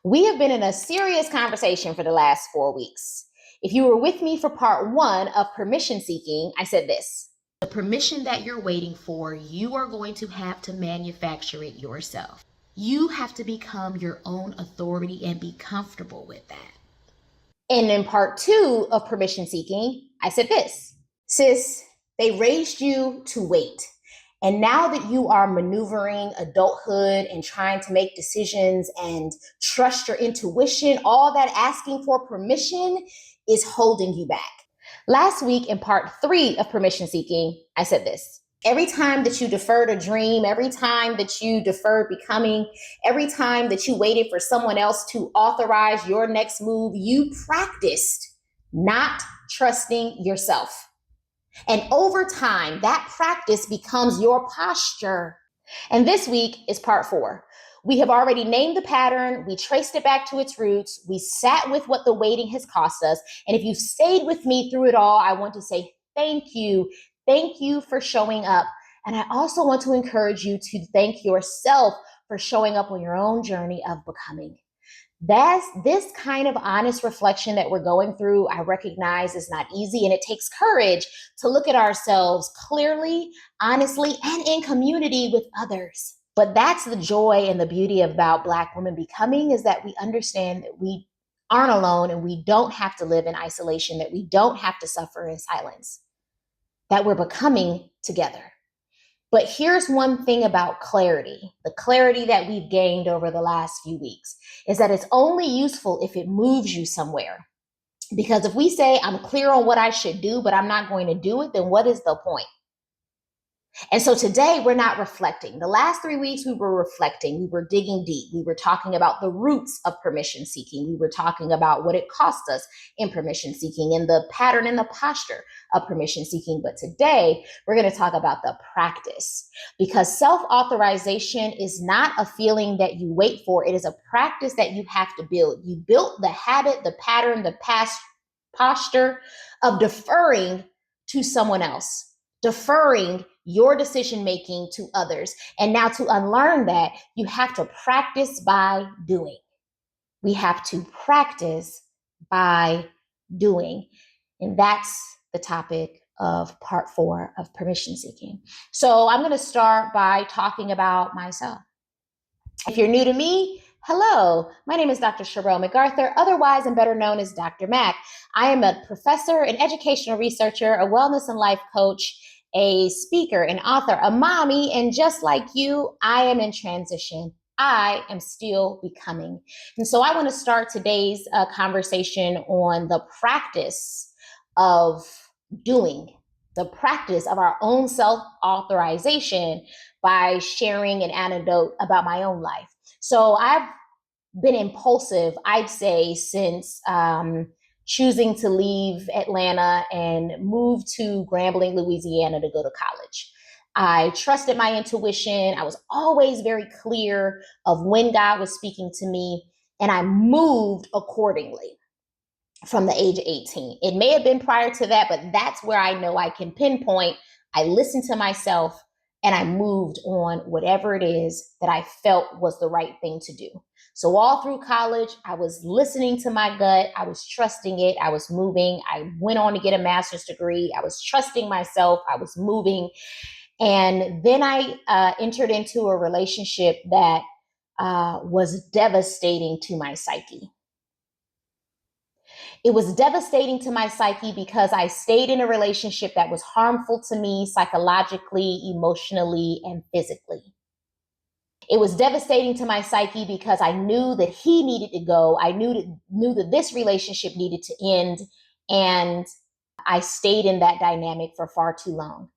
We have been in a serious conversation for the last 4 weeks. If you were with me for part one of permission seeking, I said this. The permission that you're waiting for, you are going to have to manufacture it yourself. You have to become your own authority and be comfortable with that. And in part two of permission seeking, I said this. Sis, they raised you to wait. And now that you are maneuvering adulthood and trying to make decisions and trust your intuition, all that asking for permission is holding you back. Last week in part three of permission seeking, I said this. Every time that you deferred a dream, every time that you deferred becoming, every time that you waited for someone else to authorize your next move, you practiced not trusting yourself. And over time, that practice becomes your posture. And this week is part four. We have already named the pattern. We traced it back to its roots. We sat with what the waiting has cost us. And if you've stayed with me through it all, I want to say thank you. Thank you for showing up. And I also want to encourage you to thank yourself for showing up on your own journey of becoming. This kind of honest reflection that we're going through, I recognize is not easy, and it takes courage to look at ourselves clearly, honestly, and in community with others. But that's the joy and the beauty about Black women becoming, is that we understand that we aren't alone and we don't have to live in isolation, that we don't have to suffer in silence, that we're becoming together. But here's one thing about clarity, the clarity that we've gained over the last few weeks, is that it's only useful if it moves you somewhere. Because if we say, I'm clear on what I should do, but I'm not going to do it, then what is the point? And so today we're not reflecting. The last 3 weeks we were reflecting. We were digging deep. We were talking about the roots of permission seeking. We were talking about what it cost us in permission seeking and the pattern and the posture of permission seeking. But today we're going to talk about the practice, because self-authorization is not a feeling that you wait for. It is a practice that you have to build. You built the habit, the pattern, the past posture of deferring to someone else, deferring your decision making to others. And now to unlearn that, you have to practice by doing. We have to practice by doing. And that's the topic of part four of permission seeking. So I'm going to start by talking about myself. If you're new to me, hello, my name is Dr. Sherelle MacArthur, otherwise and better known as Dr. Mac. I am a professor, an educational researcher, a wellness and life coach, a speaker, an author, a mommy, and just like you, I am in transition. I am still becoming. And so I want to start today's conversation on the practice of doing, the practice of our own self-authorization, by sharing an anecdote about my own life. So I've been impulsive, I'd say, since choosing to leave Atlanta and move to Grambling, Louisiana to go to college. I trusted my intuition. I was always very clear of when God was speaking to me, and I moved accordingly from the age of 18. It may have been prior to that, but that's where I know I can pinpoint. I listened to myself and I moved on whatever it is that I felt was the right thing to do. So all through college, I was listening to my gut. I was trusting it. I was moving. I went on to get a master's degree. I was trusting myself. I was moving. And then I entered into a relationship that was devastating to my psyche. It was devastating to my psyche because I stayed in a relationship that was harmful to me psychologically, emotionally, and physically. It was devastating to my psyche because I knew that he needed to go. I knew that this relationship needed to end, and I stayed in that dynamic for far too long.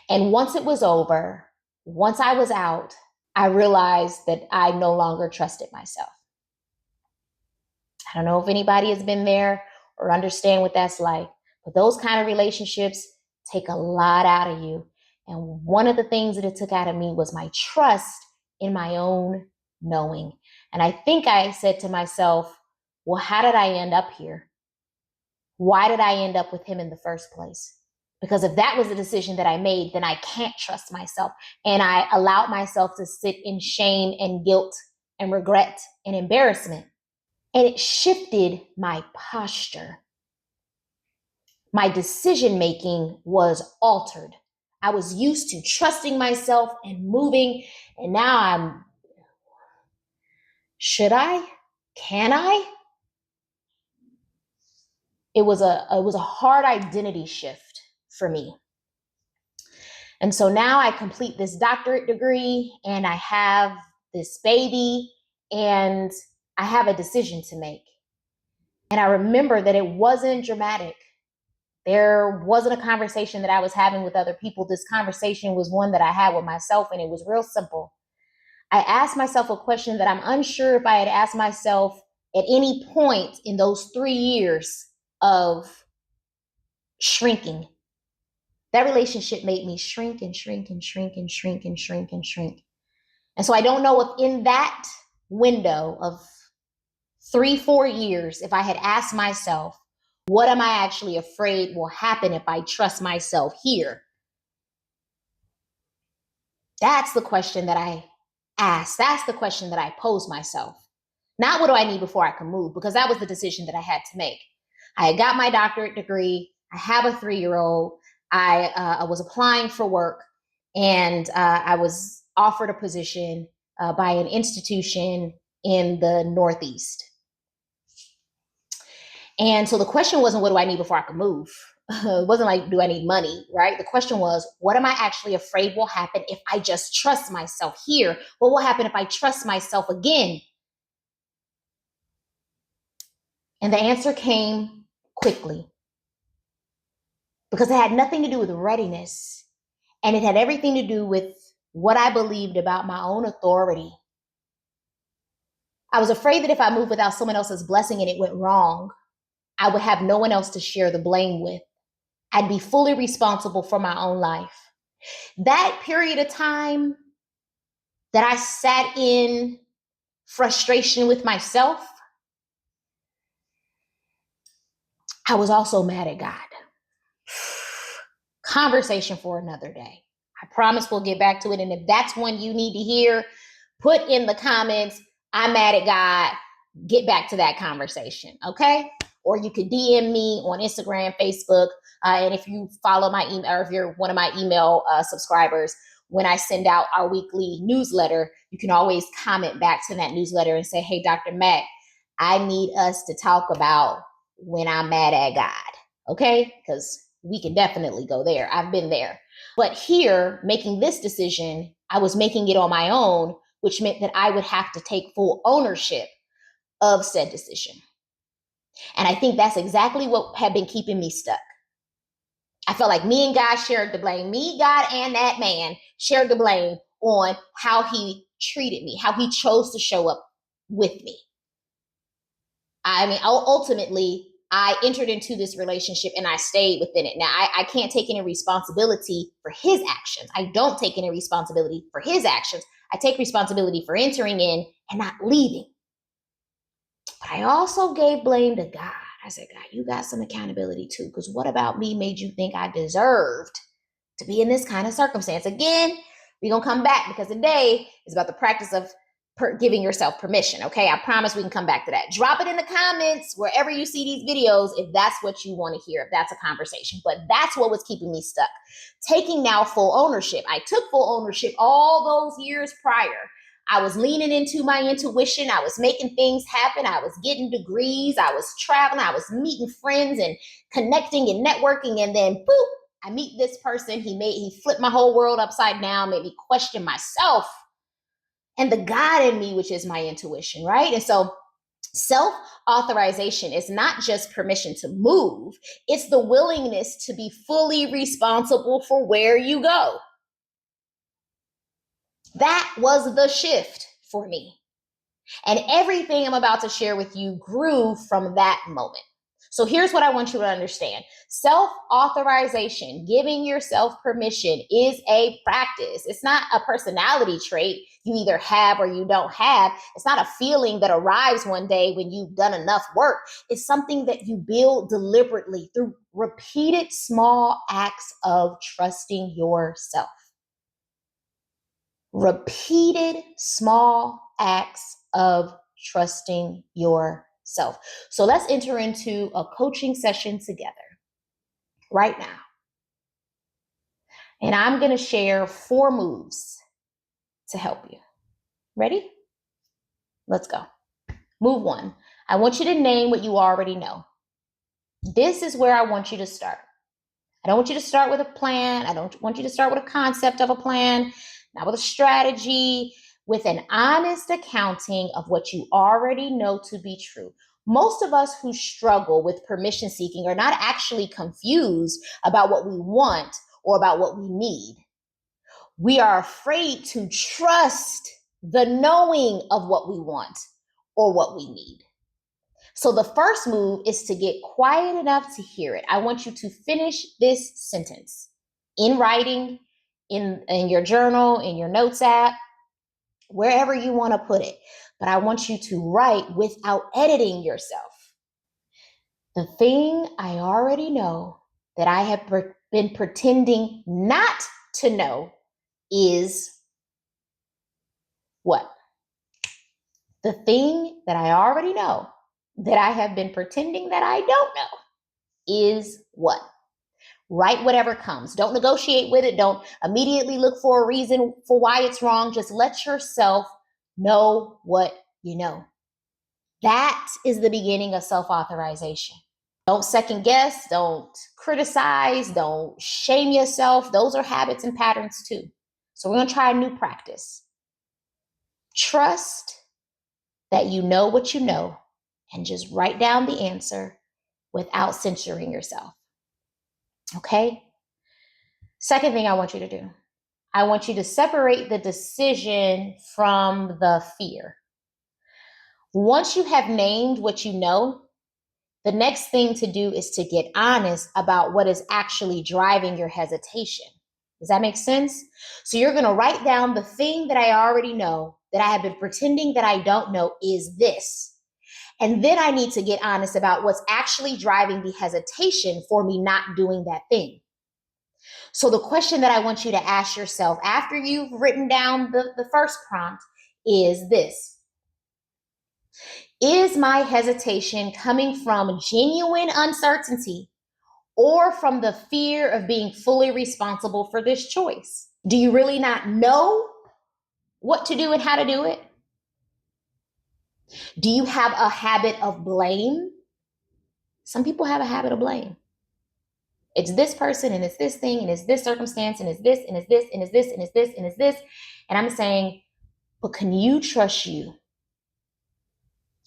And once it was over, once I was out, I realized that I no longer trusted myself. I don't know if anybody has been there or understand what that's like, but those kind of relationships take a lot out of you. And one of the things that it took out of me was my trust in my own knowing. And I think I said to myself, well, how did I end up here? Why did I end up with him in the first place? Because if that was a decision that I made, then I can't trust myself. And I allowed myself to sit in shame and guilt and regret and embarrassment. And it shifted my posture. My decision making was altered. I was used to trusting myself and moving, and now should I? Can I? It was a hard identity shift for me. And so now I complete this doctorate degree and I have this baby and I have a decision to make. And I remember that it wasn't dramatic. There wasn't a conversation that I was having with other people. This conversation was one that I had with myself, and it was real simple. I asked myself a question that I'm unsure if I had asked myself at any point in those 3 years of shrinking. That relationship made me shrink and shrink and shrink and shrink and shrink and shrink. And so I don't know if in that window of 3-4 years, if I had asked myself, what am I actually afraid will happen if I trust myself here? That's the question that I asked. That's the question that I posed myself. Not what do I need before I can move, because that was the decision that I had to make. I had got my doctorate degree. I have a 3-year-old. I was applying for work, and I was offered a position by an institution in the Northeast. And so the question wasn't, what do I need before I can move? It wasn't like, do I need money, right? The question was, what am I actually afraid will happen if I just trust myself here? What will happen if I trust myself again? And the answer came quickly, because it had nothing to do with readiness, and it had everything to do with what I believed about my own authority. I was afraid that if I moved without someone else's blessing and it went wrong, I would have no one else to share the blame with. I'd be fully responsible for my own life. That period of time that I sat in frustration with myself, I was also mad at God. Conversation for another day. I promise we'll get back to it. And if that's one you need to hear, put in the comments, I'm mad at God. Get back to that conversation, okay? Or you could DM me on Instagram, Facebook. And if you follow my email, or if you're one of my email subscribers, when I send out our weekly newsletter, you can always comment back to that newsletter and say, hey, Dr. Mac, I need us to talk about when I'm mad at God, okay? Because we can definitely go there. I've been there. But here, making this decision, I was making it on my own, which meant that I would have to take full ownership of said decision. And I think that's exactly what had been keeping me stuck. I felt like me and God shared the blame. Me, God, and that man shared the blame on how he treated me, how he chose to show up with me. I mean, ultimately, I entered into this relationship and I stayed within it. Now, I can't take any responsibility for his actions. I don't take any responsibility for his actions. I take responsibility for entering in and not leaving. But I also gave blame to God. I said, God, you got some accountability too, because what about me made you think I deserved to be in this kind of circumstance? Again, we're going to come back, because today is about the practice of giving yourself permission, okay? I promise we can come back to that. Drop it in the comments wherever you see these videos if that's what you want to hear, if that's a conversation. But that's what was keeping me stuck. Taking now full ownership. I took full ownership all those years prior. I was leaning into my intuition. I was making things happen. I was getting degrees. I was traveling. I was meeting friends and connecting and networking. And then, boop, I meet this person. He flipped my whole world upside down, made me question myself and the God in me, which is my intuition, right? And so self-authorization is not just permission to move. It's the willingness to be fully responsible for where you go. That was the shift for me. And everything I'm about to share with you grew from that moment. So here's what I want you to understand. Self-authorization, giving yourself permission, is a practice. It's not a personality trait you either have or you don't have. It's not a feeling that arrives one day when you've done enough work. It's something that you build deliberately through repeated small acts of trusting yourself. Repeated small acts of trusting yourself. So let's enter into a coaching session together right now. And I'm going to share 4 moves to help you. Ready? Let's go. Move 1. I want you to name what you already know. This is where I want you to start. I don't want you to start with a plan. I don't want you to start with a concept of a plan, not with a strategy, with an honest accounting of what you already know to be true. Most of us who struggle with permission seeking are not actually confused about what we want or about what we need. We are afraid to trust the knowing of what we want or what we need. So the first move is to get quiet enough to hear it. I want you to finish this sentence in writing, in your journal, in your notes app, wherever you want to put it. But I want you to write without editing yourself. The thing I already know that I have been pretending not to know is what? The thing that I already know that I have been pretending that I don't know is what? Write whatever comes. Don't negotiate with it. Don't immediately look for a reason for why it's wrong. Just let yourself know what you know. That is the beginning of self-authorization. Don't second guess. Don't criticize. Don't shame yourself. Those are habits and patterns too. So we're going to try a new practice. Trust that you know what you know and just write down the answer without censoring yourself. Okay? Second thing I want you to do, I want you to separate the decision from the fear. Once you have named what you know, the next thing to do is to get honest about what is actually driving your hesitation. Does that make sense? So you're going to write down the thing that I already know, that I have been pretending that I don't know is this. And then I need to get honest about what's actually driving the hesitation for me not doing that thing. So the question that I want you to ask yourself after you've written down the first prompt is this. Is my hesitation coming from genuine uncertainty or from the fear of being fully responsible for this choice? Do you really not know what to do and how to do it? Do you have a habit of blame? Some people have a habit of blame. It's this person and it's this thing and it's this circumstance and it's this and it's this and it's this and it's this and it's this. And I'm saying, but can you trust you?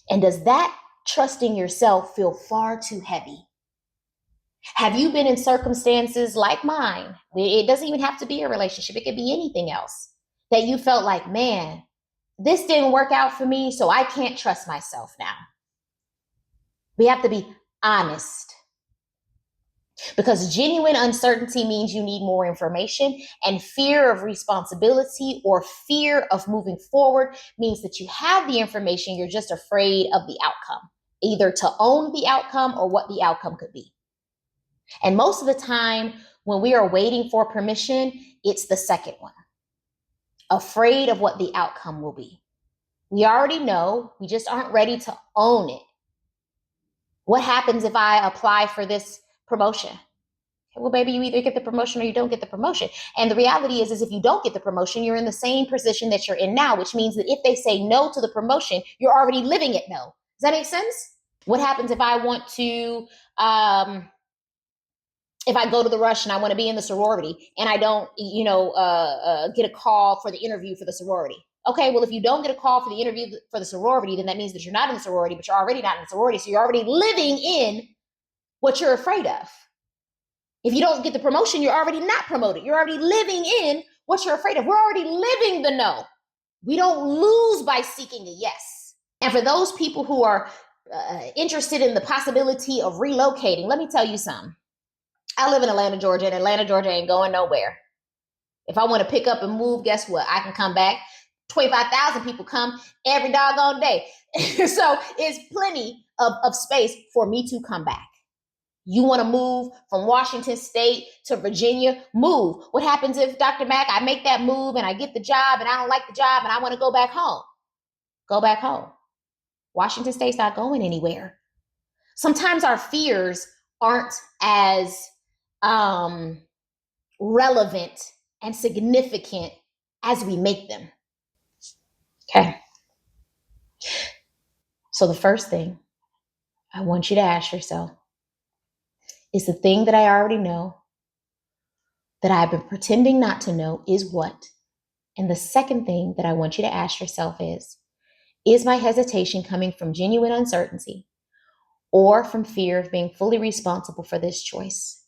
And does that trusting yourself feel far too heavy? Have you been in circumstances like mine? It doesn't even have to be a relationship. It could be anything else that you felt like, man, this didn't work out for me, so I can't trust myself now. We have to be honest. Because genuine uncertainty means you need more information, and fear of responsibility or fear of moving forward means that you have the information, you're just afraid of the outcome, either to own the outcome or what the outcome could be. And most of the time, when we are waiting for permission, it's the second one, afraid of what the outcome will be. We already know, we just aren't ready to own it. What happens if I apply for this promotion? Well, baby, you either get the promotion or you don't get the promotion. And the reality is if you don't get the promotion, you're in the same position that you're in now, which means that if they say no to the promotion, you're already living it no. Does that make sense? What happens if I want to, if I go to the rush and I want to be in the sorority and I don't, get a call for the interview for the sorority? Okay, well, if you don't get a call for the interview for the sorority, then that means that you're not in the sorority, but you're already not in the sorority. So you're already living in what you're afraid of. If you don't get the promotion, you're already not promoted. You're already living in what you're afraid of. We're already living the no. We don't lose by seeking a yes. And for those people who are interested in the possibility of relocating, let me tell you something. I live in Atlanta, Georgia, and Atlanta, Georgia ain't going nowhere. If I want to pick up and move, guess what? I can come back. 25,000 people come every doggone day. So it's plenty of space for me to come back. You want to move from Washington State to Virginia? Move. What happens if, Dr. Mack, I make that move and I get the job and I don't like the job and I want to go back home? Go back home. Washington State's not going anywhere. Sometimes our fears aren't as relevant and significant as we make them. Okay. So the first thing I want you to ask yourself is the thing that I already know that I've been pretending not to know is what? And the second thing that I want you to ask yourself is my hesitation coming from genuine uncertainty or from fear of being fully responsible for this choice?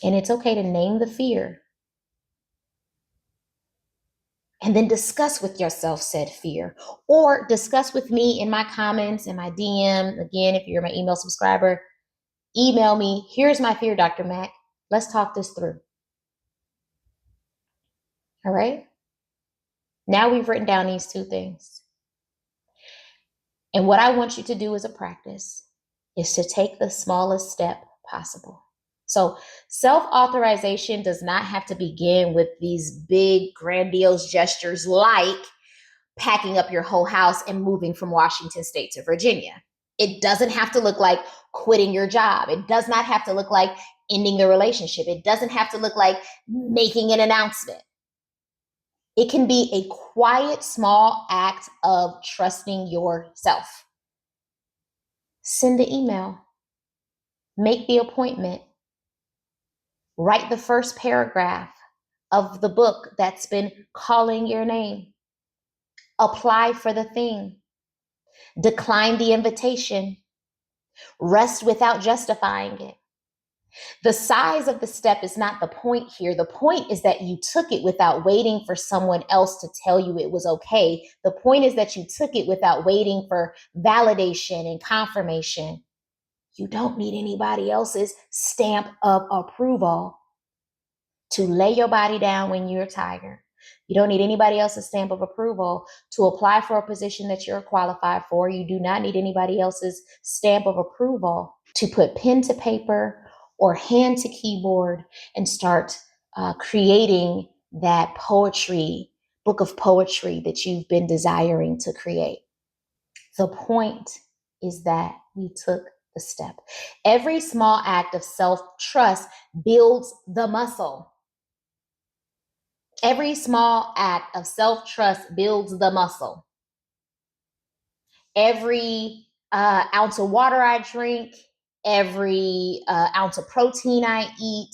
And it's okay to name the fear and then discuss with yourself said fear, or discuss with me in my comments and my DM. Again, if you're my email subscriber, email me. Here's my fear, Dr. Mac. Let's talk this through. All right. Now we've written down these two things. And what I want you to do as a practice is to take the smallest step possible. So self-authorization does not have to begin with these big, grandiose gestures like packing up your whole house and moving from Washington State to Virginia. It doesn't have to look like quitting your job. It does not have to look like ending the relationship. It doesn't have to look like making an announcement. It can be a quiet, small act of trusting yourself. Send the email. Make the appointment. Write the first paragraph of the book that's been calling your name. Apply for the thing. Decline the invitation. Rest without justifying it. The size of the step is not the point here. The point is that you took it without waiting for someone else to tell you it was okay. The point is that you took it without waiting for validation and confirmation. You don't need anybody else's stamp of approval to lay your body down when you're tired. You don't need anybody else's stamp of approval to apply for a position that you're qualified for. You do not need anybody else's stamp of approval to put pen to paper or hand to keyboard and start creating that poetry, book of poetry that you've been desiring to create. The point is that you took the step. Every small act of self-trust builds the muscle. Every small act of self-trust builds the muscle. Every ounce of water I drink, every ounce of protein I eat,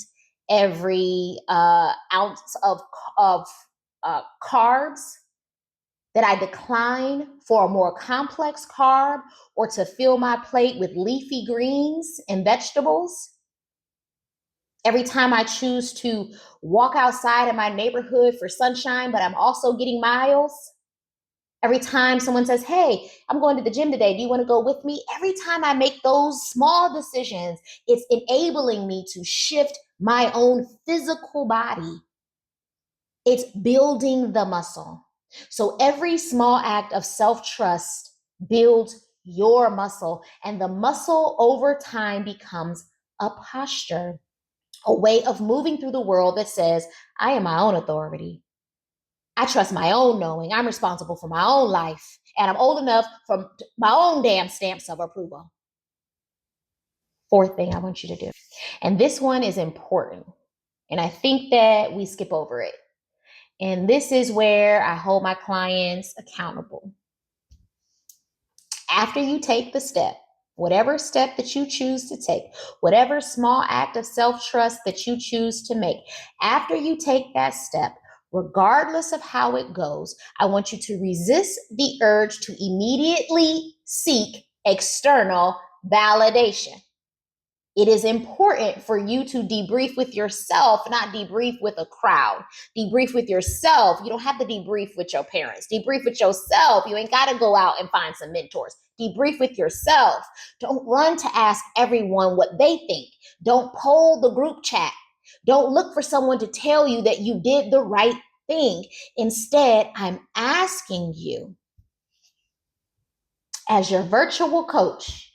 every ounce of carbs that I decline for a more complex carb or to fill my plate with leafy greens and vegetables. Every time I choose to walk outside in my neighborhood for sunshine, but I'm also getting miles. Every time someone says, hey, I'm going to the gym today, do you want to go with me? Every time I make those small decisions, it's enabling me to shift my own physical body. It's building the muscle. So every small act of self-trust builds your muscle, and the muscle over time becomes a posture, a way of moving through the world that says, I am my own authority. I trust my own knowing. I'm responsible for my own life, and I'm old enough for my own damn stamps of approval. Fourth thing I want you to do, and this one is important, and I think that we skip over it. And this is where I hold my clients accountable. After you take the step, whatever step that you choose to take, whatever small act of self-trust that you choose to make, after you take that step, regardless of how it goes, I want you to resist the urge to immediately seek external validation. It is important for you to debrief with yourself, not debrief with a crowd. Debrief with yourself. You don't have to debrief with your parents. Debrief with yourself. You ain't got to go out and find some mentors. Debrief with yourself. Don't run to ask everyone what they think. Don't poll the group chat. Don't look for someone to tell you that you did the right thing. Instead, I'm asking you, as your virtual coach,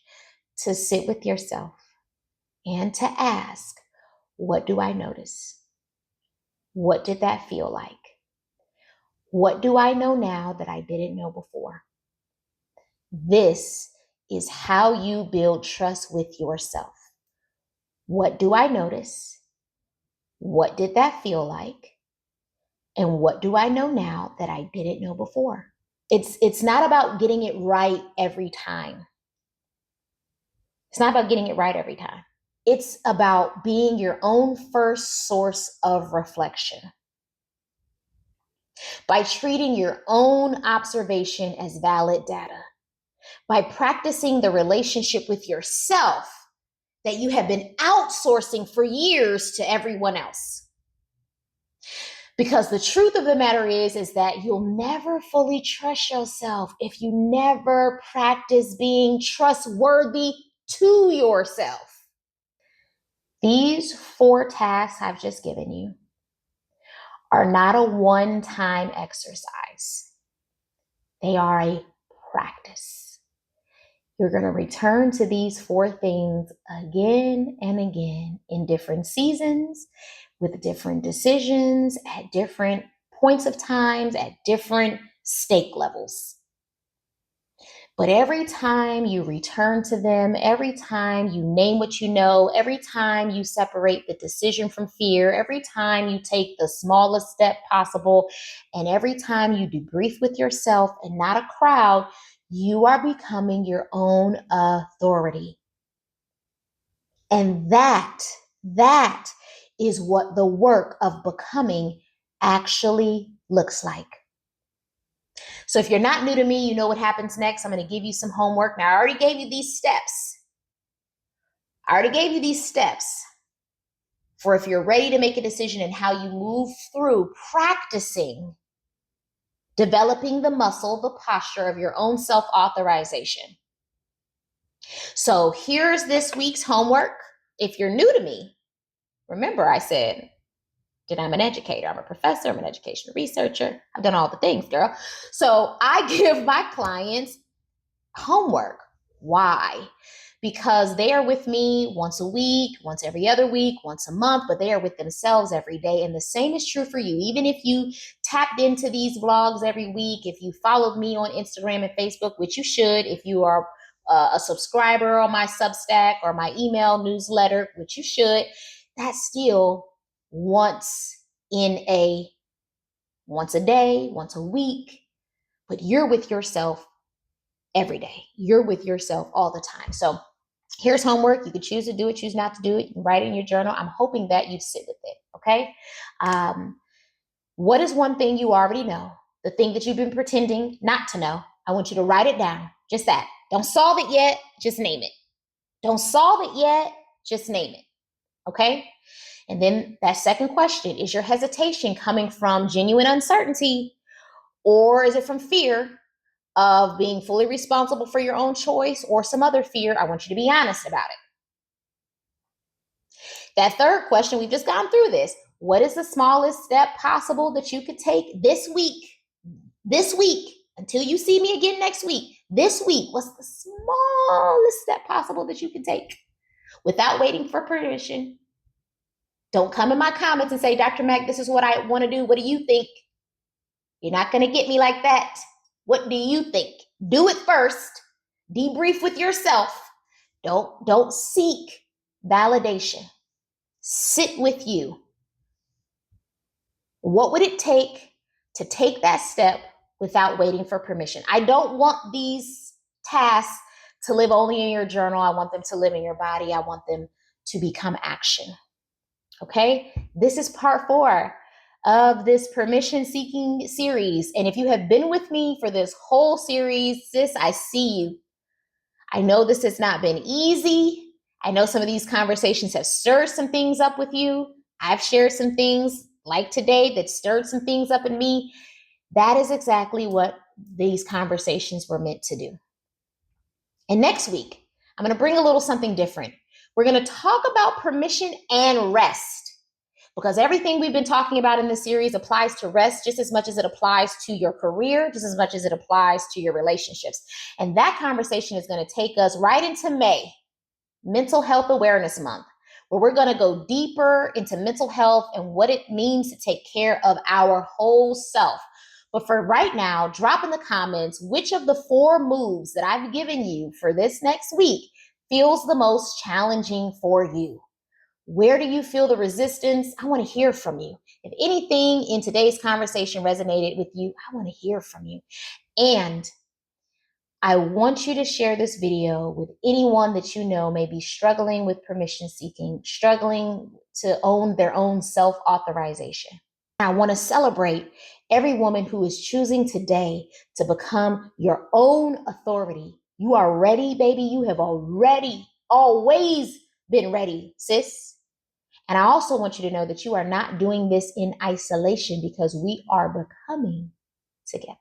to sit with yourself and to ask, what do I notice? What did that feel like? What do I know now that I didn't know before? This is how you build trust with yourself. What do I notice? What did that feel like? And what do I know now that I didn't know before? It's not about getting it right every time. It's not about getting it right every time. It's about being your own first source of reflection. By treating your own observation as valid data. By practicing the relationship with yourself that you have been outsourcing for years to everyone else. Because the truth of the matter is that you'll never fully trust yourself if you never practice being trustworthy to yourself. These 4 tasks I've just given you are not a one-time exercise. They are a practice. You're going to return to these 4 things again and again in different seasons, with different decisions, at different points of times, at different stake levels. But every time you return to them, every time you name what you know, every time you separate the decision from fear, every time you take the smallest step possible, and every time you debrief with yourself and not a crowd, you are becoming your own authority. And that is what the work of becoming actually looks like. So if you're not new to me, you know what happens next. I'm going to give you some homework. Now, I already gave you these steps. For if you're ready to make a decision and how you move through practicing developing the muscle, the posture of your own self-authorization. So here's this week's homework. If you're new to me, remember I said that I'm an educator. I'm a professor. I'm an educational researcher. I've done all the things, girl. So I give my clients homework. Why? Because they are with me once a week, once every other week, once a month, but they are with themselves every day. And the same is true for you. Even if you tapped into these vlogs every week, if you followed me on Instagram and Facebook, which you should, if you are a subscriber on my Substack or my email newsletter, which you should, that's still once a day, once a week, but you're with yourself every day. You're with yourself all the time. So here's homework. You can choose to do it, choose not to do it. You can write it in your journal. I'm hoping that you sit with it, okay? What is one thing you already know? The thing that you've been pretending not to know. I want you to write it down. Just that. Don't solve it yet. Just name it. Don't solve it yet. Just name it, okay? And then that second question, is your hesitation coming from genuine uncertainty, or is it from fear of being fully responsible for your own choice, or some other fear? I want you to be honest about it. That third question, we've just gone through this. What is the smallest step possible that you could take this week? This week, until you see me again next week. This week, what's the smallest step possible that you can take without waiting for permission? Don't come in my comments and say, Dr. Mac, this is what I want to do. What do you think? You're not going to get me like that. What do you think? Do it first. Debrief with yourself. Don't seek validation. Sit with you. What would it take to take that step without waiting for permission? I don't want these tasks to live only in your journal. I want them to live in your body. I want them to become action. Okay? This is part 4 of this permission seeking series. And if you have been with me for this whole series, sis, I see you. I know this has not been easy. I know some of these conversations have stirred some things up with you. I've shared some things like today that stirred some things up in me. That is exactly what these conversations were meant to do. And next week, I'm going to bring a little something different. We're going to talk about permission and rest, because everything we've been talking about in this series applies to rest just as much as it applies to your career, just as much as it applies to your relationships. And that conversation is going to take us right into May, Mental Health Awareness Month, where we're going to go deeper into mental health and what it means to take care of our whole self. But for right now, drop in the comments which of the 4 moves that I've given you for this next week feels the most challenging for you. Where do you feel the resistance? I want to hear from you. If anything in today's conversation resonated with you, I want to hear from you. And I want you to share this video with anyone that you know may be struggling with permission seeking, struggling to own their own self-authorization. I want to celebrate every woman who is choosing today to become your own authority. You are ready, baby. You have already always been ready, sis. And I also want you to know that you are not doing this in isolation because we are becoming together.